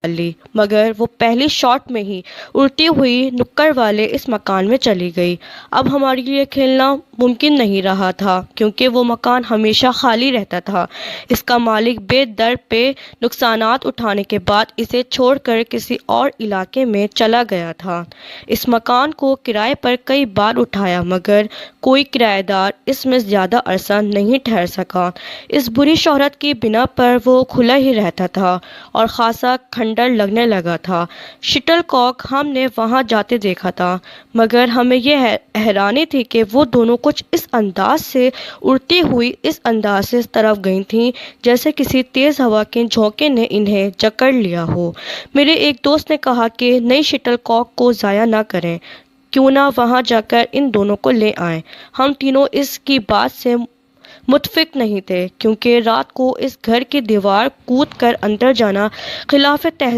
لی، مگر وہ پہلی شاٹ میں ہی اڑتی ہوئی نکڑ والے اس مکان میں چلی گئی۔ اب ہمارے لیے کھیلنا ممکن نہیں رہا تھا کیونکہ وہ مکان ہمیشہ خالی رہتا تھا۔ اس کا مالک بے در پہ نقصانات اٹھانے کے بعد اسے چھوڑ کر کسی اور علاقے میں چلا گیا تھا۔ اس مکان کو کرائے پر کئی بار اٹھایا مگر کوئی کرایہ دار اس میں زیادہ عرصہ نہیں ٹھہر سکا۔ اس بری شہرت کی بنا پر وہ کھلا ہی رہتا تھا اور خاصا کھنڈر لگنے لگا تھا۔ شٹل کاک ہم نے وہاں جاتے دیکھا تھا مگر ہمیں یہ حیرانی تھی کہ وہ دونوں کچھ اس انداز سے اڑتی ہوئی اس انداز سے طرف گئی تھیں جیسے کسی تیز ہوا کے جھونکے نے انہیں جکڑ لیا ہو۔ میرے ایک دوست نے کہا کہ نئی شٹل کاک کو ضائع نہ کریں، کیوں نہ وہاں جا کر ان دونوں کو لے آئیں۔ ہم تینوں اس کی بات سے متفق نہیں تھے کیونکہ رات کو اس گھر کی دیوار کود کر اندر جانا خلاف تہذیب